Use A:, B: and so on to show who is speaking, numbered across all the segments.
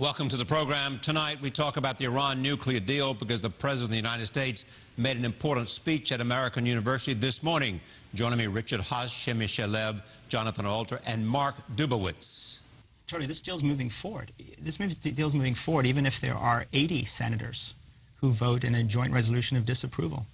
A: Welcome to the program. Tonight we talk about the Iran nuclear deal because the President of the United States made an important speech at American University this morning. Joining me, Richard Haas, Shemi Shalev, Jonathan Alter, and Mark Dubowitz.
B: Tony, this deal's moving forward. This deal's moving forward even if there are 80 senators who vote in a joint resolution of disapproval.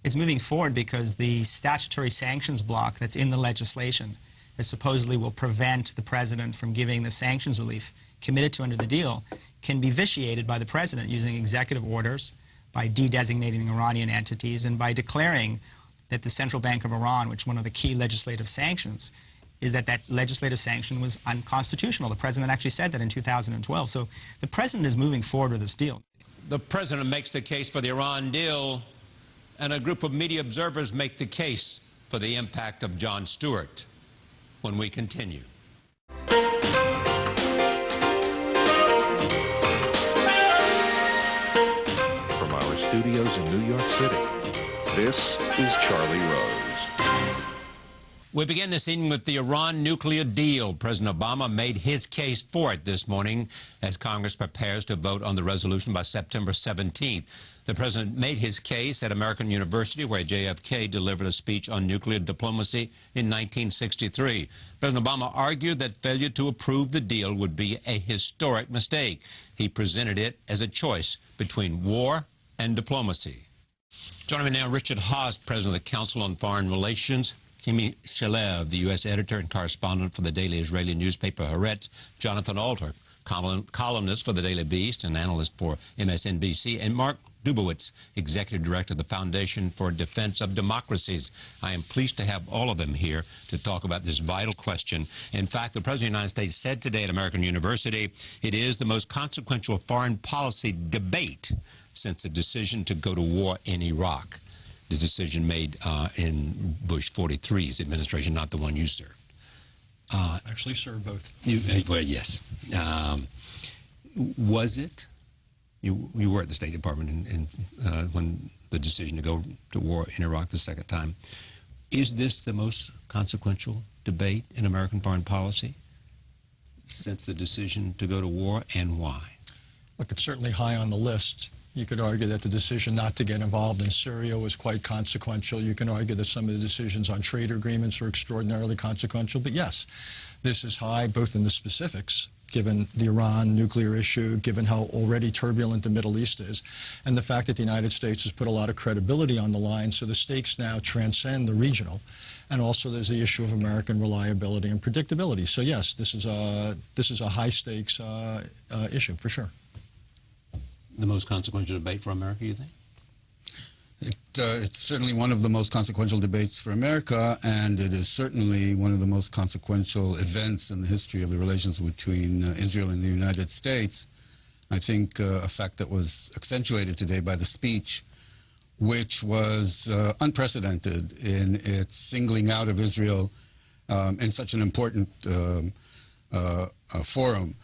B: It's moving forward because the statutory sanctions block that's in the legislation that supposedly will prevent the President from giving the sanctions relief committed to under the deal can be vitiated by the President using executive orders, by de-designating Iranian entities, and by declaring that the Central Bank of Iran, which is one of the key legislative sanctions, is that legislative sanction was unconstitutional. The President actually said that in 2012. So the President is moving forward with this deal.
A: The President makes the case for the Iran deal, and a group of media observers make the case for the impact of Jon Stewart. When we continue.
C: From our studios in New York City, this is Charlie Rose.
A: We begin this evening with the Iran nuclear deal. President Obama made his case for it this morning as Congress prepares to vote on the resolution by September 17th. The President made his case at American University, where JFK delivered a speech on nuclear diplomacy in 1963. President Obama argued that failure to approve the deal would be a historic mistake. He presented it as a choice between war and diplomacy. Joining me now, Richard Haas, President of the Council on Foreign Relations. Shemi Shalev, the U.S. editor and correspondent for the daily Israeli newspaper Haaretz. Jonathan Alter, columnist for the Daily Beast and analyst for MSNBC. And Mark Dubowitz, Executive Director of the Foundation for Defense of Democracies. I am pleased to have all of them here to talk about this vital question. In fact, the President of the United States said today at American University, it is the most consequential foreign policy debate since the decision to go to war in Iraq. The decision made in Bush 43's administration, not the one you served.
D: Actually served both.
A: Well, yes. Was it? You were at the State Department when the decision to go to war in Iraq the second time. Is this the most consequential debate in American foreign policy since the decision to go to war, and why?
D: Look, it's certainly high on the list. You could argue that the decision not to get involved in Syria was quite consequential. You can argue that some of the decisions on trade agreements are extraordinarily consequential. But yes, this is high both in the specifics, given the Iran nuclear issue, given how already turbulent the Middle East is, and the fact that the United States has put a lot of credibility on the line, so the stakes now transcend the regional. And also there's the issue of American reliability and predictability. So yes, this is a high-stakes issue, for sure.
A: The most consequential debate for America, you think?
E: It's certainly one of the most consequential debates for America, and it is certainly one of the most consequential events in the history of the relations between Israel and the United States. I think a fact that was accentuated today by the speech, which was unprecedented in its singling out of Israel in such an important forum,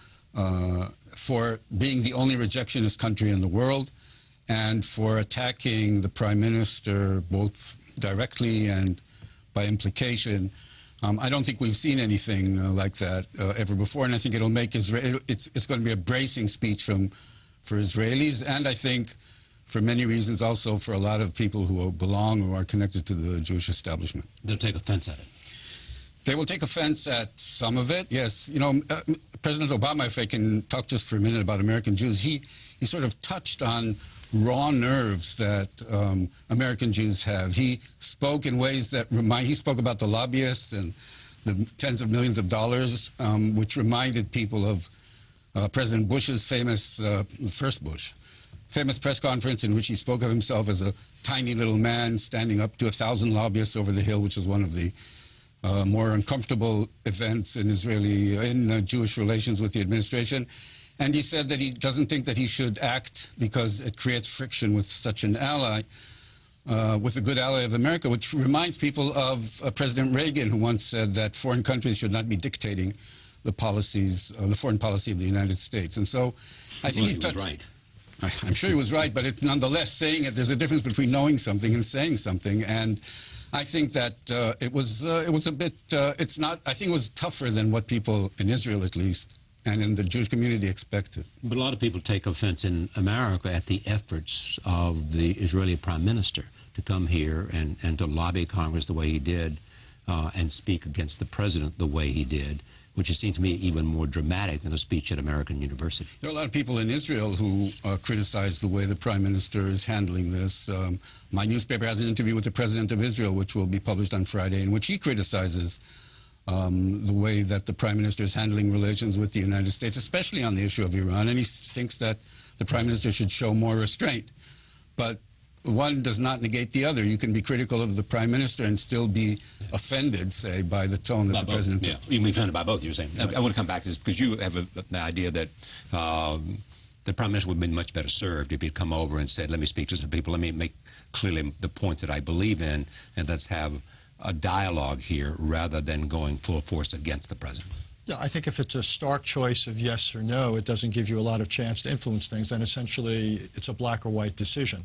E: for being the only rejectionist country in the world, and for attacking the Prime Minister both directly and by implication. I don't think we've seen anything like that ever before, and I think it'll make Israel, it's going to be a bracing speech for Israelis, and I think for many reasons also for a lot of people who belong or are connected to the Jewish establishment.
A: They'll take offense at it.
E: They will take offense at some of it, yes. You know, President Obama, if I can talk just for a minute about American Jews, he sort of touched on raw nerves that American Jews have. He spoke in ways that he spoke about the lobbyists and the tens of millions of dollars, which reminded people of President Bush's famous, first Bush, famous press conference in which he spoke of himself as a tiny little man standing up to 1,000 lobbyists over the hill, which is one of the more uncomfortable events in Jewish relations with the administration. And he said that he doesn't think that he should act because it creates friction with such an ally, with a good ally of America, which reminds people of President Reagan, who once said that foreign countries should not be dictating the policies, the foreign policy of the United States. And so I think he touched...
A: right.
E: I'm sure he was right, but it's nonetheless saying it. There's a difference between knowing something and saying something. And I think that it was a bit, it's not, I think it was tougher than what people in Israel at least and in the Jewish community expect it.
A: But a lot of people take offense in America at the efforts of the Israeli prime minister to come here and to lobby Congress the way he did and speak against the president the way he did, which it seemed to me even more dramatic than a speech at American University.
E: There are a lot of people in Israel who criticize the way the prime minister is handling this. My newspaper has an interview with the president of Israel, which will be published on Friday, in which he criticizes the way that the prime minister is handling relations with the United States, especially on the issue of Iran, and he thinks that the prime minister should show more restraint. But one does not negate the other. You can be critical of the prime minister and still be offended, say, by the tone that the president took.
A: Yeah, you can be offended by both, you're saying. I want to come back to this because you have the idea that the prime minister would have been much better served if he'd come over and said, let me speak to some people, let me make clearly the points that I believe in, and let's have a dialogue here rather than going full force against the president.
D: Yeah, I think if it's a stark choice of yes or no, it doesn't give you a lot of chance to influence things, and essentially it's a black or white decision.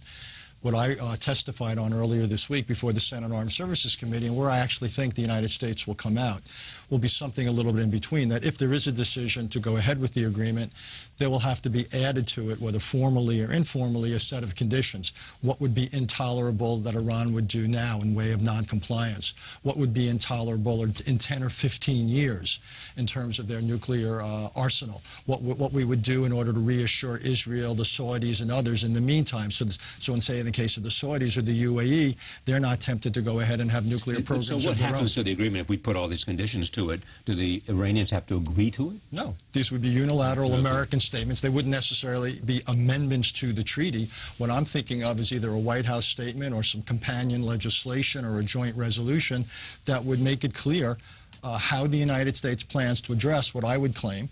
D: What I testified on earlier this week before the Senate Armed Services Committee, and where I actually think the United States will come out, will be something a little bit in between, that if there is a decision to go ahead with the agreement, there will have to be added to it, whether formally or informally, a set of conditions. What would be intolerable that Iran would do now in way of noncompliance? What would be intolerable in 10 or 15 years in terms of their nuclear arsenal? What we would do in order to reassure Israel, the Saudis, and others in the meantime. So in, say, in the case of the Saudis or the UAE, they're not tempted to go ahead and have nuclear programs of their own.
A: So what happens to the agreement if we put all these conditions to it? Do the Iranians have to agree to it?
D: No. These would be unilateral American statements. They wouldn't necessarily be amendments to the treaty. What I'm thinking of is either a White House statement or some companion legislation or a joint resolution that would make it clear how the United States plans to address what I would claim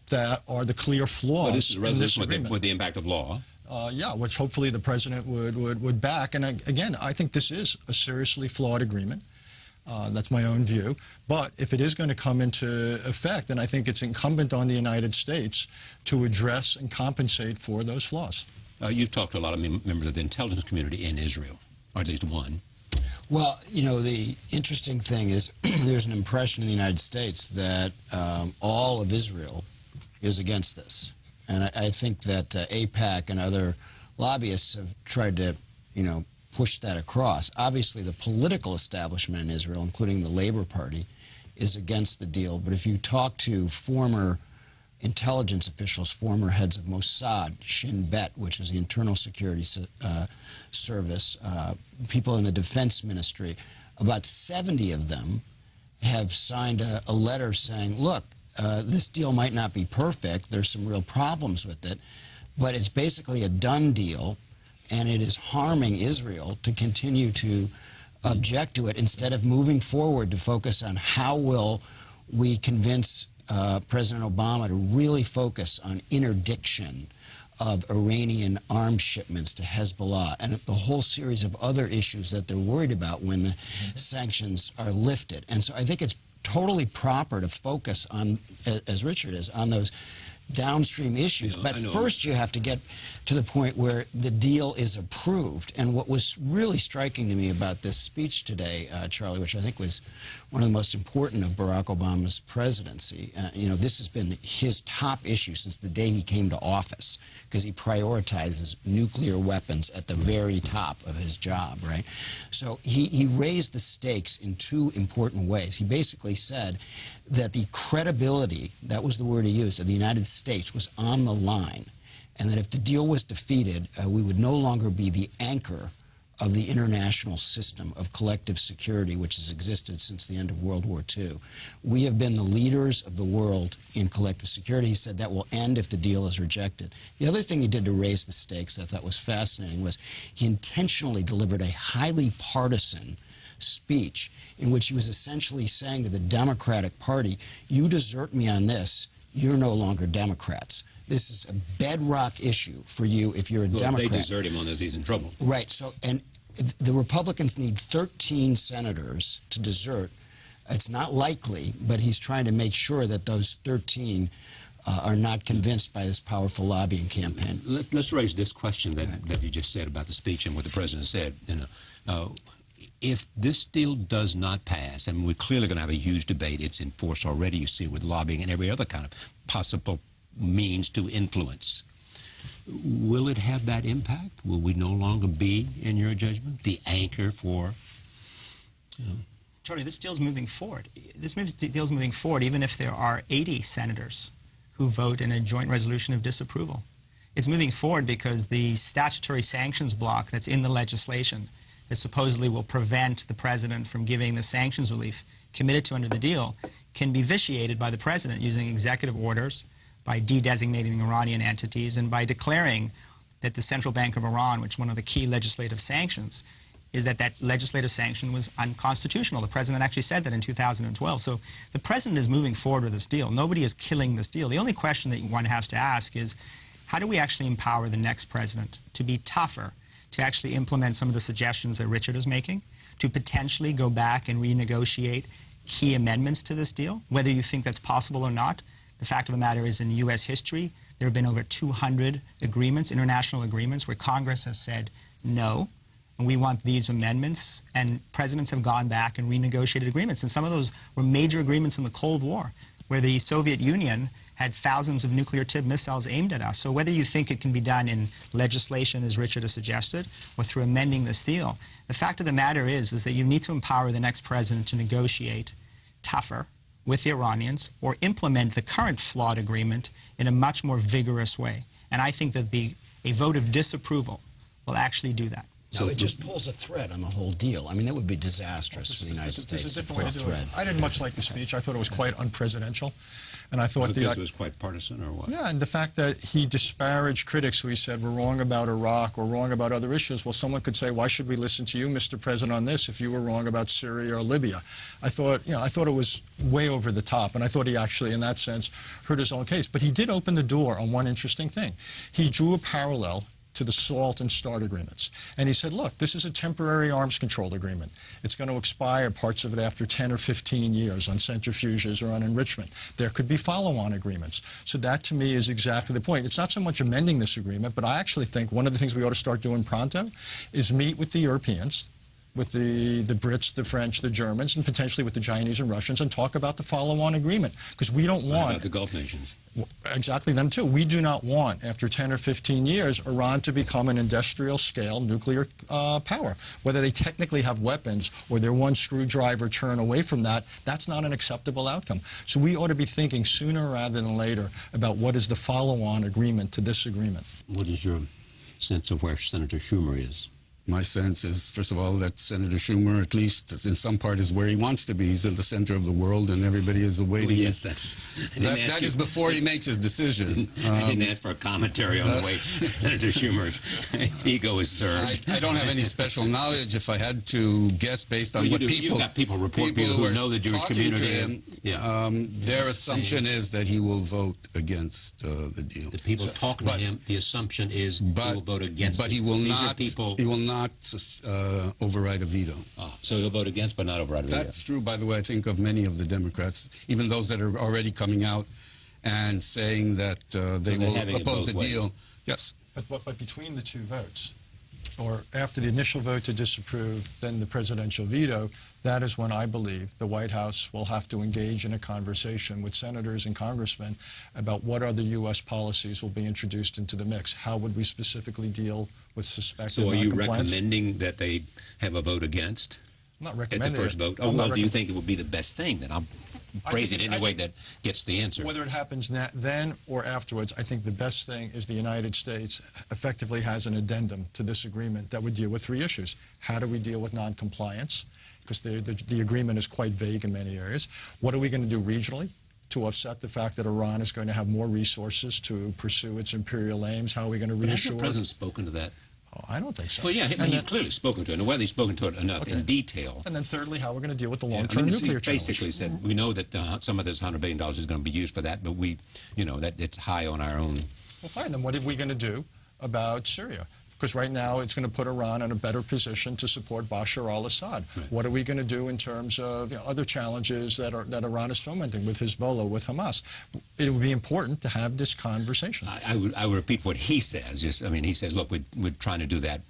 D: that are the clear flaws
A: this is a resolution
D: in this agreement.
A: with the impact of law.
D: Yeah, which hopefully the president would back. And again, I think this is a seriously flawed agreement. That's my own view. But if it is going to come into effect, then I think it's incumbent on the United States to address and compensate for those flaws.
A: You've talked to a lot of members of the intelligence community in Israel, or at least one.
F: Well, you know, the interesting thing is there's an impression in the United States that all of Israel is against this. And I think that AIPAC and other lobbyists have tried to, you know, push that across. Obviously, the political establishment in Israel, including the Labor Party, is against the deal. But if you talk to former intelligence officials, former heads of Mossad, Shin Bet, which is the internal security service, people in the defense ministry, about 70 of them have signed a letter saying, look, this deal might not be perfect, there's some real problems with it, but it's basically a done deal, and it is harming Israel to continue to object to it instead of moving forward to focus on how will we convince President Obama to really focus on interdiction of Iranian arms shipments to Hezbollah and the whole series of other issues that they're worried about when the sanctions are lifted. And so I think it's totally proper to focus on, as Richard is, on those downstream issues. But first you have to get to the point where the deal is approved. And what was really striking to me about this speech today, Charlie, which I think was one of the most important of Barack Obama's presidency, you know, this has been his top issue since the day he came to office, because he prioritizes nuclear weapons at the very top of his job, right? So he raised the stakes in two important ways. He basically said that the credibility, that was the word he used, of the United States was on the line, and that if the deal was defeated, we would no longer be the anchor of the international system of collective security which has existed since the end of World War II. We have been the leaders of the world in collective security. He said that will end if the deal is rejected. The other thing he did to raise the stakes I thought was fascinating was he intentionally delivered a highly partisan speech in which he was essentially saying to the Democratic Party, you desert me on this, you're no longer Democrats. This is a bedrock issue for you if you're a Democrat.
A: They desert him on this, he's in trouble.
F: Right. So, and the Republicans need 13 senators to desert. It's not likely, but he's trying to make sure that those 13 are not convinced by this powerful lobbying campaign.
A: Let's raise this question that you just said about the speech and what the president said. You know, if this deal does not pass, and we're clearly going to have a huge debate, it's in force already, you see, with lobbying and every other kind of possible means to influence. Will it have that impact? Will we no longer be, in your judgment, the anchor for...
B: Charlie, this deal's moving forward. This deal's moving forward even if there are 80 senators who vote in a joint resolution of disapproval. It's moving forward because the statutory sanctions block that's in the legislation that supposedly will prevent the president from giving the sanctions relief committed to under the deal can be vitiated by the president using executive orders, by de-designating Iranian entities, and by declaring that the Central Bank of Iran, which is one of the key legislative sanctions, is that that legislative sanction was unconstitutional. The president actually said that in 2012. So the president is moving forward with this deal. Nobody is killing this deal. The only question that one has to ask is, how do we actually empower the next president to be tougher, to actually implement some of the suggestions that Richard is making, to potentially go back and renegotiate key amendments to this deal, whether you think that's possible or not? The fact of the matter is, in U.S. history, there have been over 200 agreements, international agreements, where Congress has said no, and we want these amendments, and presidents have gone back and renegotiated agreements. And some of those were major agreements in the Cold War, where the Soviet Union had thousands of nuclear-tipped missiles aimed at us. So whether you think it can be done in legislation, as Richard has suggested, or through amending this deal, the fact of the matter is that you need to empower the next president to negotiate tougher with the Iranians or implement the current flawed agreement in a much more vigorous way. And I think that a vote of disapproval will actually do that.
F: So it just pulls a thread on the whole deal. I mean, that would be disastrous for the United States.
D: There's a different way to do it. I didn't much like the speech. I thought it was quite unpresidential. And I thought
A: because it was quite partisan, or what?
D: Yeah, and the fact that he disparaged critics who he said were wrong about Iraq or wrong about other issues. Well, someone could say, why should we listen to you, Mr. President, on this if you were wrong about Syria or Libya? I thought it was way over the top, and I thought he actually, in that sense, hurt his own case. But he did open the door on one interesting thing. He drew a parallel to the SALT and START agreements. And he said, look, this is a temporary arms control agreement. It's going to expire, parts of it, after 10 or 15 years on centrifuges or on enrichment. There could be follow-on agreements. So that, to me, is exactly the point. It's not so much amending this agreement, but I actually think one of the things we ought to start doing pronto is meet with the Europeans, with the Brits, the French, the Germans, and potentially with the Chinese and Russians, and talk about the follow-on agreement. Because we don't want...
A: About the Gulf nations.
D: Exactly, them too. We do not want, after 10 or 15 years, Iran to become an industrial-scale nuclear power. Whether they technically have weapons or they're one screwdriver turn away from that, that's not an acceptable outcome. So we ought to be thinking sooner rather than later about what is the follow-on agreement to this agreement.
A: What is your sense of where Senator Schumer is?
E: My sense is, first of all, that Senator Schumer, at least in some part, is where he wants to be. He's in the center of the world, and everybody is awaiting.
A: Well, yes,
E: that is before he makes his decision.
A: I didn't ask for a commentary on the way Senator Schumer's ego is served.
E: I don't have any special knowledge. If I had to guess based on what people...
A: You've got people who know the Jewish community.
E: Their assumption is that he will vote against the deal.
A: The people talking to him, the assumption is he will vote against it.
E: But he will not override a veto.
A: So he'll vote against, but not override a veto.
E: That's true, by the way, I think, of many of the Democrats, even those that are already coming out and saying that they will oppose the deal. Yes.
D: But between the two votes, or after the initial vote to disapprove, then the presidential veto, that is when I believe the White House will have to engage in a conversation with senators and congressmen about what other U.S. policies will be introduced into the mix. How would we specifically deal with suspected
A: non-compliance? So are you recommending that they have a vote against?
D: I'm not recommending
A: at the first vote. Oh, well, do you think it would be the best thing? Then I'll phrase it in a way that gets the answer.
D: Whether it happens then or afterwards, I think the best thing is the United States effectively has an addendum to this agreement that would deal with three issues. How do we deal with non-compliance? Because the agreement is quite vague in many areas. What are we going to do regionally to offset the fact that Iran is going to have more resources to pursue its imperial aims? How are we going to reassure?
A: Has the president spoken to that?
D: Oh, I don't think so.
A: Well, yeah, he's clearly spoken to it, and whether he's spoken to it enough in detail.
D: And then thirdly, how we're going to deal with the long-term nuclear challenge.
A: He basically said, we know that some of this $100 billion is going to be used for that, but that it's high on our own.
D: Well, fine, then what are we going to do about Syria? Because right now it's going to put Iran in a better position to support Bashar al-Assad. Right. What are we going to do in terms of other challenges that Iran is fomenting with Hezbollah, with Hamas? It would be important to have this conversation.
A: I would repeat what he says. He says, look, we're trying to do that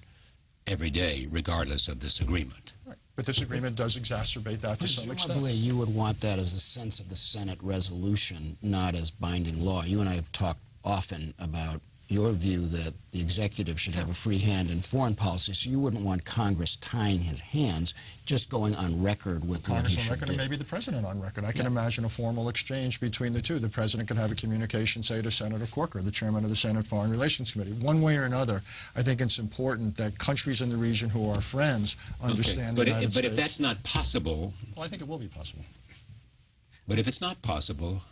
A: every day, regardless of this agreement.
D: Right. But this agreement does exacerbate that to some extent.
F: Presumably, you would want that as a sense of the Senate resolution, not as binding law. You and I have talked often about your view that the executive should have a free hand in foreign policy, so you wouldn't want Congress tying his hands, just going on record with what he should do.
D: Congress on record and maybe the president on record. I can imagine a formal exchange between the two. The president could have a communication, say, to Senator Corker, the chairman of the Senate Foreign Relations Committee. One way or another, I think it's important that countries in the region who are friends understand the United States.
A: But if that's not possible...
D: Well, I think it will be possible.
A: But if it's not possible,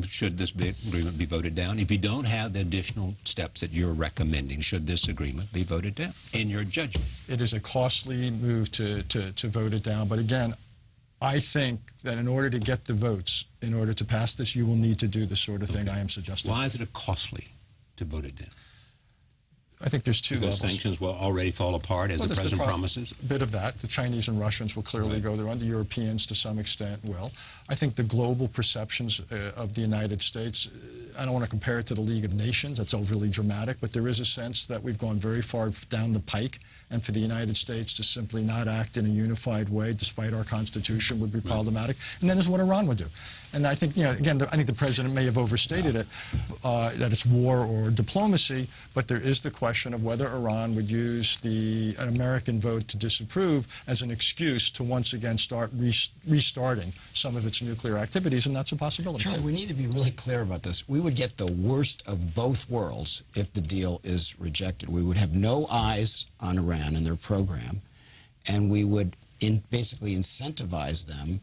A: should this agreement be voted down? If you don't have the additional steps that you're recommending, should this agreement be voted down, in your judgment?
D: It is a costly move to vote it down. But again, I think that in order to get the votes, in order to pass this, you will need to do the sort of thing I am suggesting.
A: Why is it costly to vote it down?
D: I think there's two levels.
A: Sanctions will already fall apart, as the president promises?
D: A bit of that. The Chinese and Russians will clearly go there, and the Europeans to some extent will. I think the global perceptions of the United States, I don't want to compare it to the League of Nations, that's overly dramatic, but there is a sense that we've gone very far down the pike, and for the United States to simply not act in a unified way, despite our Constitution, would be problematic. And then there's what Iran would do. And I think, again, I think the president may have overstated it, that it's war or diplomacy, but there is the question of whether Iran would use an American vote to disapprove as an excuse to once again start restarting some of its nuclear activities, and that's a possibility.
F: Charlie, we need to be really clear about this. We would get the worst of both worlds if the deal is rejected. We would have no eyes on Iran and their program, and we would basically incentivize them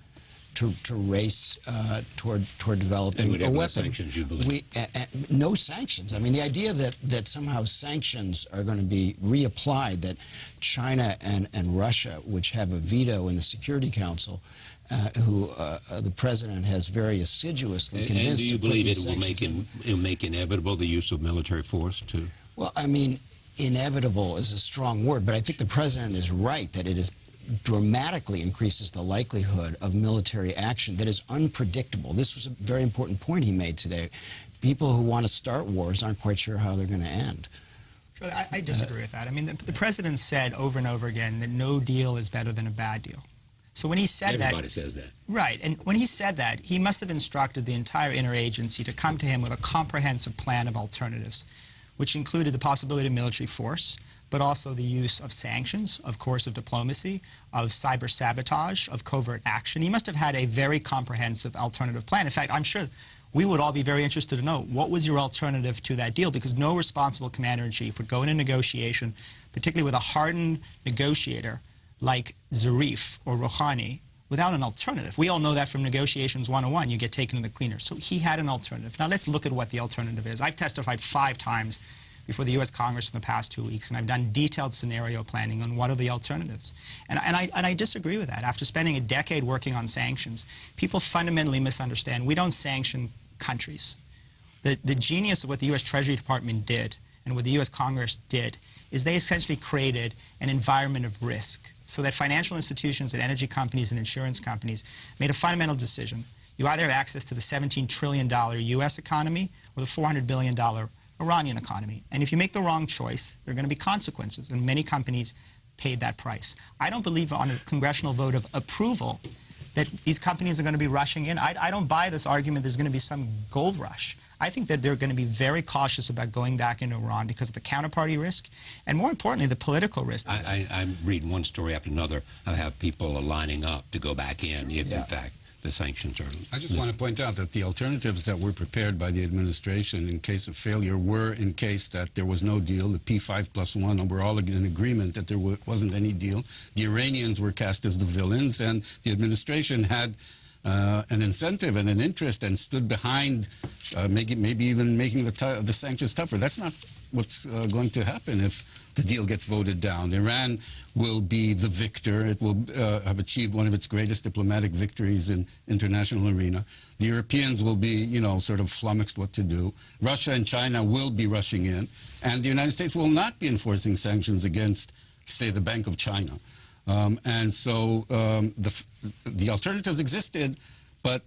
F: to race toward developing a weapon.
A: Sanctions, you believe?
F: No sanctions. I mean, the idea that somehow sanctions are going to be reapplied, that China and Russia, which have a veto in the Security Council, who the president has very assiduously convinced to put these sanctions.
A: And do you believe it will make inevitable the use of military force too?
F: Well, I mean, inevitable is a strong word, but I think the president is right that it is dramatically increases the likelihood of military action that is unpredictable. This was a very important point he made today. People who want to start wars aren't quite sure how they're going to end.
B: I disagree with that. I mean, the president said over and over again that no deal is better than a bad deal. So when he said
A: Everybody says that.
B: Right, and when he said that, he must have instructed the entire interagency to come to him with a comprehensive plan of alternatives, which included the possibility of military force, but also the use of sanctions, of course, of diplomacy, of cyber sabotage, of covert action. He must have had a very comprehensive alternative plan. In fact, I'm sure we would all be very interested to know what was your alternative to that deal, because no responsible commander-in-chief would go in a negotiation, particularly with a hardened negotiator like Zarif or Rouhani, without an alternative. We all know that from Negotiations 101, you get taken to the cleaners. So he had an alternative. Now let's look at what the alternative is. I've testified 5 times before the U.S. Congress in the past 2 weeks, and I've done detailed scenario planning on what are the alternatives. And I disagree with that. After spending a decade working on sanctions, people fundamentally misunderstand. We don't sanction countries. The genius of what the U.S. Treasury Department did and what the U.S. Congress did is they essentially created an environment of risk so that financial institutions and energy companies and insurance companies made a fundamental decision. You either have access to the $17 trillion U.S. economy or the $400 billion Iranian economy. And if you make the wrong choice, there are going to be consequences, and many companies paid that price. I don't believe on a congressional vote of approval that these companies are going to be rushing in. I don't buy this argument there's going to be some gold rush. I think that they're going to be very cautious about going back into Iran because of the counterparty risk, and more importantly, the political risk.
A: I'm reading one story after another. I have people lining up to go back in if, in fact, the sanctions are...
E: I just want to point out that the alternatives that were prepared by the administration in case of failure were in case that there was no deal, the P5+1, and we're all in agreement that there wasn't any deal. The Iranians were cast as the villains, and the administration had an incentive and an interest and stood behind maybe even making the sanctions tougher. That's not what's going to happen if the deal gets voted down. Iran will be the victor. It will have achieved one of its greatest diplomatic victories in international arena. The Europeans will be, sort of flummoxed what to do. Russia and China will be rushing in. And the United States will not be enforcing sanctions against, say, the Bank of China. And so the alternatives existed, but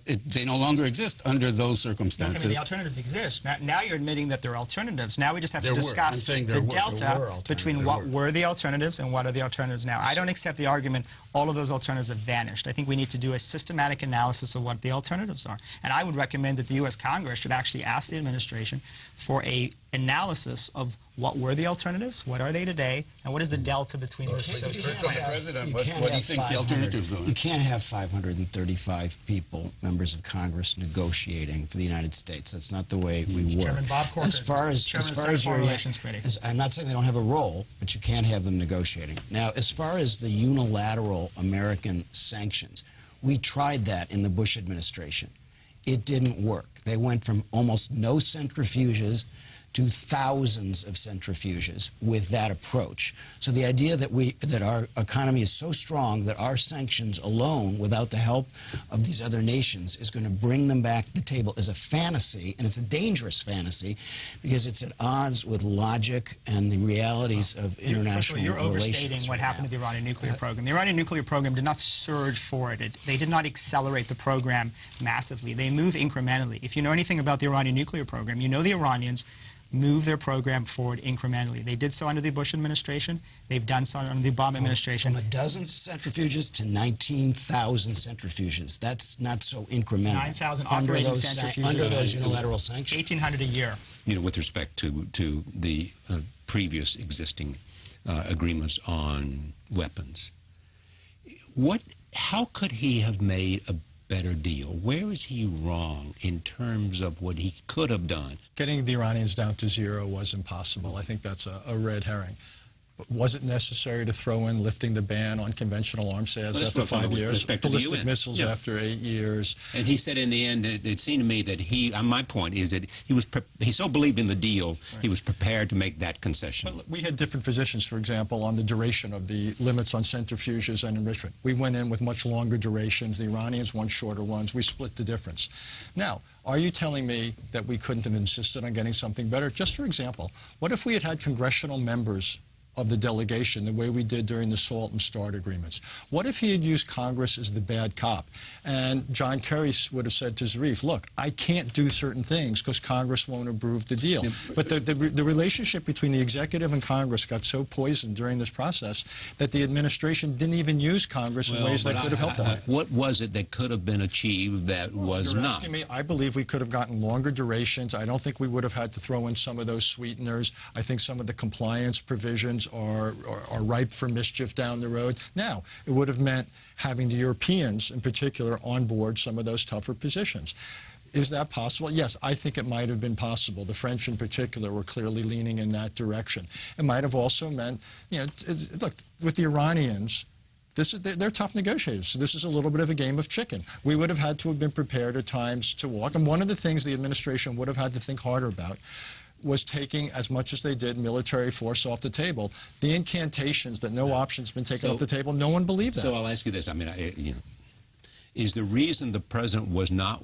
E: they no longer exist under those circumstances.
B: I mean, the alternatives exist. Now you're admitting that there are alternatives. Now we just have to
E: I'm
B: discuss
E: saying
B: the delta between what were the alternatives and what are the alternatives now. I don't accept the argument all of those alternatives have vanished. I think we need to do a systematic analysis of what the alternatives are. And I would recommend that the U.S. Congress should actually ask the administration for a analysis of what were the alternatives, what are they today, and what is the delta between those two.
E: From the President, what do you think the alternatives are?
F: You can't have 535 people, members of Congress, negotiating for the United States. That's not the way we work.
B: Chairman Bob Corker,
F: as far as
B: Foreign Relations Committee.
F: I'm not saying they don't have a role, but you can't have them negotiating. Now, as far as the unilateral American sanctions, we tried that in the Bush administration. It didn't work. They went from almost no centrifuges to thousands of centrifuges with that approach. So the idea that our economy is so strong that our sanctions alone, without the help of these other nations, is going to bring them back to the table is a fantasy, and it's a dangerous fantasy because it's at odds with logic and the realities of international relations.
B: You're overstating what happened to the Iranian nuclear program. The Iranian nuclear program did not surge forward. They did not accelerate the program massively. They move incrementally. If you know anything about the Iranian nuclear program, you know the Iranians move their program forward incrementally. They did so under the Bush administration. They've done so under the Obama administration.
F: From a dozen centrifuges to 19,000 centrifuges. That's not so incremental.
B: 9,000 operating centrifuges.
F: Under those unilateral sanctions.
B: 1,800 a year.
A: You know, with respect to the previous existing agreements on weapons, how could he have made a better deal? Where is he wrong in terms of what he could have done?
D: Getting the Iranians down to zero was impossible. I think that's a red herring. But was it necessary to throw in lifting the ban on conventional arms sales after 5 years, ballistic missiles after 8 years?
A: And he said in the end, it seemed to me that my point is that he so believed in the deal, he was prepared to make that concession.
D: But we had different positions, for example, on the duration of the limits on centrifuges and enrichment. We went in with much longer durations. The Iranians want shorter ones. We split the difference. Now, are you telling me that we couldn't have insisted on getting something better? Just for example, what if we had congressional members of the delegation the way we did during the SALT and START agreements? What if he had used Congress as the bad cop and John Kerry would have said to Zarif, look, I can't do certain things because Congress won't approve the deal. But the relationship between the executive and Congress got so poisoned during this process that the administration didn't even use Congress in ways that could have helped them.
A: What was it that could have been achieved that was not?
D: Asking me, I believe we could have gotten longer durations. I don't think we would have had to throw in some of those sweeteners. I think some of the compliance provisions are ripe for mischief down the road. Now, it would have meant having the Europeans, in particular, on board some of those tougher positions. Is that possible? Yes, I think it might have been possible. The French, in particular, were clearly leaning in that direction. It might have also meant, you know, look, with the Iranians, they're tough negotiators. So this is a little bit of a game of chicken. We would have had to have been prepared at times to walk. And one of the things the administration would have had to think harder about was taking, as much as they did, military force off the table. The incantations that no option's been taken off the table, no one believed that.
A: So I'll ask you this. I mean, you know, is the reason the president was not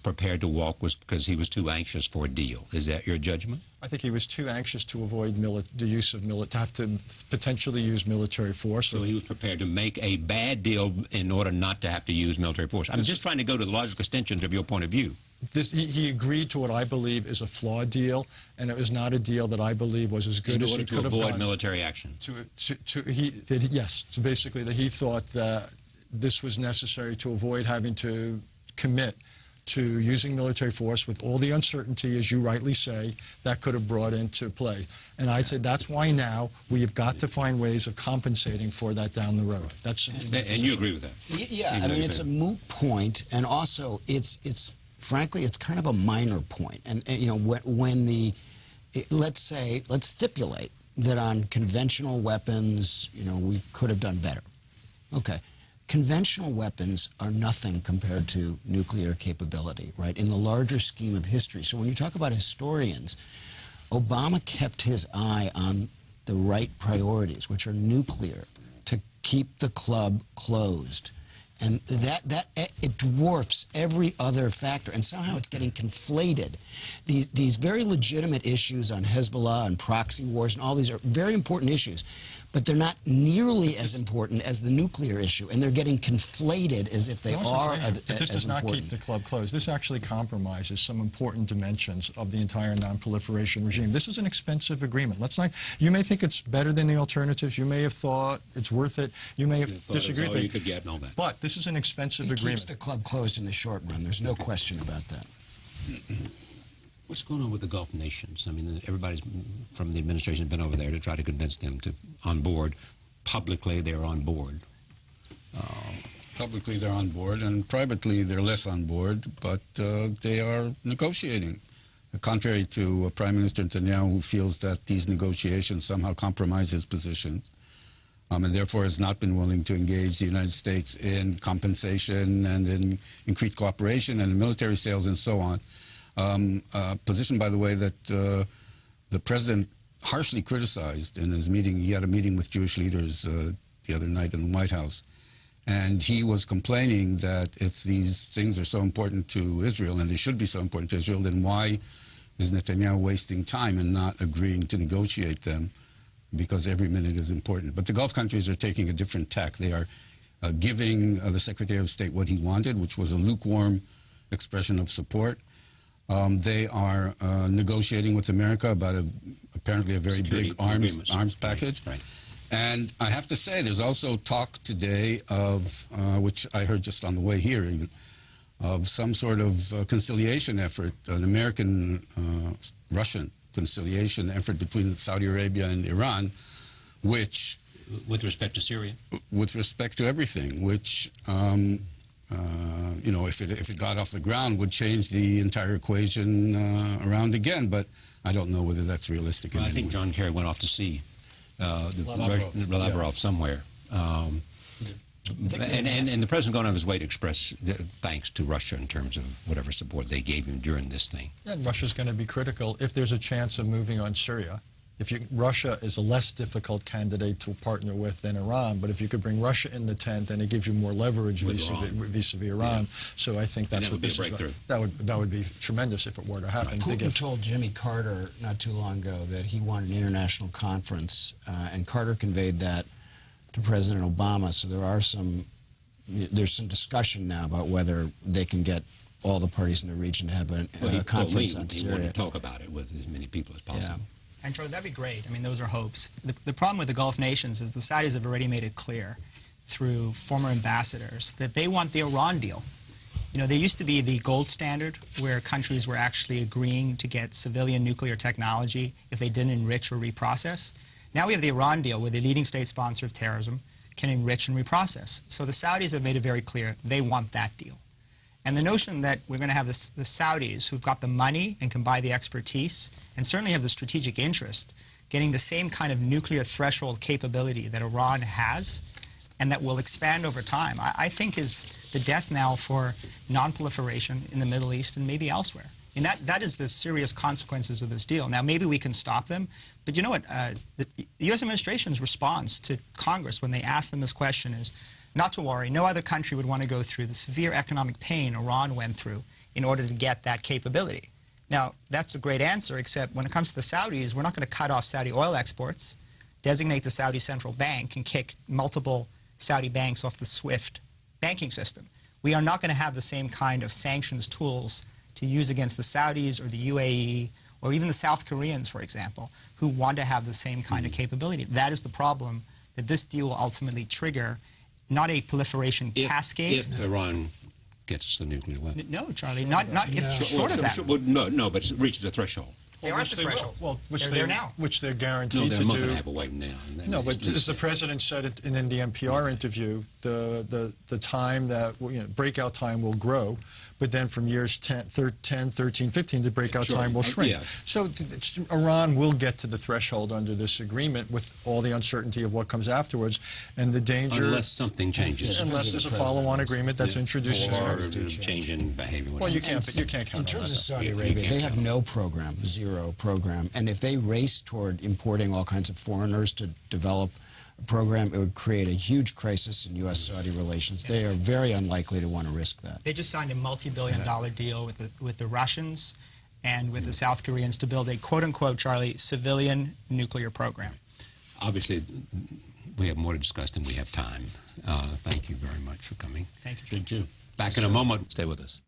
A: prepared to walk was because he was too anxious for a deal? Is that your judgment?
D: I think he was too anxious to avoid the use of to have to potentially use military force.
A: So he was prepared to make a bad deal in order not to have to use military force. I'm just trying to go to the logical extensions of your point of view.
D: He agreed to what I believe is a flawed deal, and it was not a deal that I believe was as good as he could have done.
A: To avoid military action.
D: Yes. So basically, that he thought that this was necessary to avoid having to commit to using military force with all the uncertainty, as you rightly say, that could have brought into play. And I'd say that's why now we have got to find ways of compensating for that down the road.
A: And you agree with that?
F: Yeah, I mean, it's a moot point, and also it's frankly, it's kind of a minor point. And you know, let's stipulate that on conventional weapons, you know, we could have done better. Okay. Conventional weapons are nothing compared to nuclear capability, right, in the larger scheme of history. So when you talk about historians, Obama kept his eye on the right priorities, which are nuclear, to keep the club closed. And it dwarfs every other factor, and somehow it's getting conflated. These very legitimate issues on Hezbollah and proxy wars and all these are very important issues, but they're not nearly as important as the nuclear issue, and they're getting conflated as if they are
D: But this does not keep the club closed. This actually compromises some important dimensions of the entire non-proliferation regime. This is an expensive agreement. Let's not. You may think it's better than the alternatives. You may have thought it's worth it. You may have disagreed with it.
A: You could get and all that.
D: But this is an expensive
F: It
D: agreement.
F: keeps the club closed in the short run. There's no question about that.
A: What's going on with the Gulf nations? I mean, everybody's from the administration has been over there to try to convince them to on board. Publicly, they're on board.
E: Publicly, they're on board, and privately, they're less on board, but they are negotiating. Contrary to Prime Minister Netanyahu, who feels that these negotiations somehow compromise his positions, and therefore has not been willing to engage the United States in compensation and in increased cooperation and in military sales and so on. Position, by the way, that the president harshly criticized in his meeting. He had a meeting with Jewish leaders the other night in the White House, and he was complaining that if these things are so important to Israel, and they should be so important to Israel, then why is Netanyahu wasting time and not agreeing to negotiate them? Because every minute is important. But the Gulf countries are taking a different tack. They are giving the Secretary of State what he wanted, which was a lukewarm expression of support. They are negotiating with America about apparently a very big arms package.
A: Right.
E: And I have to say, there's also talk today of, which I heard just on the way here even, of some sort of conciliation effort, an American-Russian conciliation effort between Saudi Arabia and Iran, which...
A: With respect to Syria?
E: With respect to everything, which... you know, if it got off the ground, would change the entire equation around again. But I don't know whether that's realistic.
A: Well, I think John Kerry went off to sea, Lavrov somewhere. And the president going out of his way to express thanks to Russia in terms of whatever support they gave him during this thing.
D: And Russia's going to be critical if there's a chance of moving on Syria. Russia is a less difficult candidate to partner with than Iran, but if you could bring Russia in the tent, then it gives you more leverage vis-a-vis Iran. Yeah. So I think that's what this is about. That would be tremendous if it were to happen.
F: Right. Putin told Jimmy Carter not too long ago that he wanted an international conference, and Carter conveyed that to President Obama. So there's some discussion now about whether they can get all the parties in the region to have a conference on Syria.
A: He wanted to talk about it with as many people as possible.
F: Yeah.
B: And Charlie, that'd be great. I mean, those are hopes. The problem with the Gulf nations is the Saudis have already made it clear through former ambassadors that they want the Iran deal. You know, there used to be the gold standard where countries were actually agreeing to get civilian nuclear technology if they didn't enrich or reprocess. Now we have the Iran deal where the leading state sponsor of terrorism can enrich and reprocess. So the Saudis have made it very clear they want that deal. And the notion that we're going to have the Saudis, who've got the money and can buy the expertise, and certainly have the strategic interest, getting the same kind of nuclear threshold capability that Iran has, and that will expand over time, I think is the death knell for non-proliferation in the Middle East and maybe elsewhere. And that is the serious consequences of this deal. Now, maybe we can stop them, but you know what? The U.S. administration's response to Congress when they asked them this question is, not to worry, no other country would want to go through the severe economic pain Iran went through in order to get that capability. Now, that's a great answer, except when it comes to the Saudis, we're not going to cut off Saudi oil exports, designate the Saudi central bank, and kick multiple Saudi banks off the SWIFT banking system. We are not going to have the same kind of sanctions tools to use against the Saudis or the UAE or even the South Koreans, for example, who want to have the same kind of capability. That is the problem that this deal will ultimately trigger. Not a proliferation cascade.
A: If Iran gets the nuclear weapon.
B: No, Charlie, not if short of that.
A: No, but it reaches a threshold.
B: They are at the threshold.
D: Well,
B: they're there now.
D: Which they're guaranteed to do.
A: No, they're not going to have a weapon now.
D: No, but as the president said it in the NPR interview, the time that, breakout time will grow, but then from years 10, 13, 15, the breakout time will shrink.
A: Yeah.
D: So Iran will get to the threshold under this agreement with all the uncertainty of what comes afterwards, and the danger...
A: Unless something changes.
D: Unless there's a follow-on agreement that's introduced.
A: Or change in behavior.
D: Well, you can't count on that.
F: In terms of Saudi Arabia, they have no program, zero program, and if they race toward importing all kinds of foreigners to develop a program, it would create a huge crisis in U.S.-Saudi relations. They are very unlikely to want to risk that.
B: They just signed a multi-billion-dollar deal with the Russians and with the South Koreans to build a quote-unquote, Charlie, civilian nuclear program.
A: Obviously, we have more to discuss than we have time. Thank you very much for coming.
B: Thank you.
E: Thank you.
A: Back in a moment. Stay with us.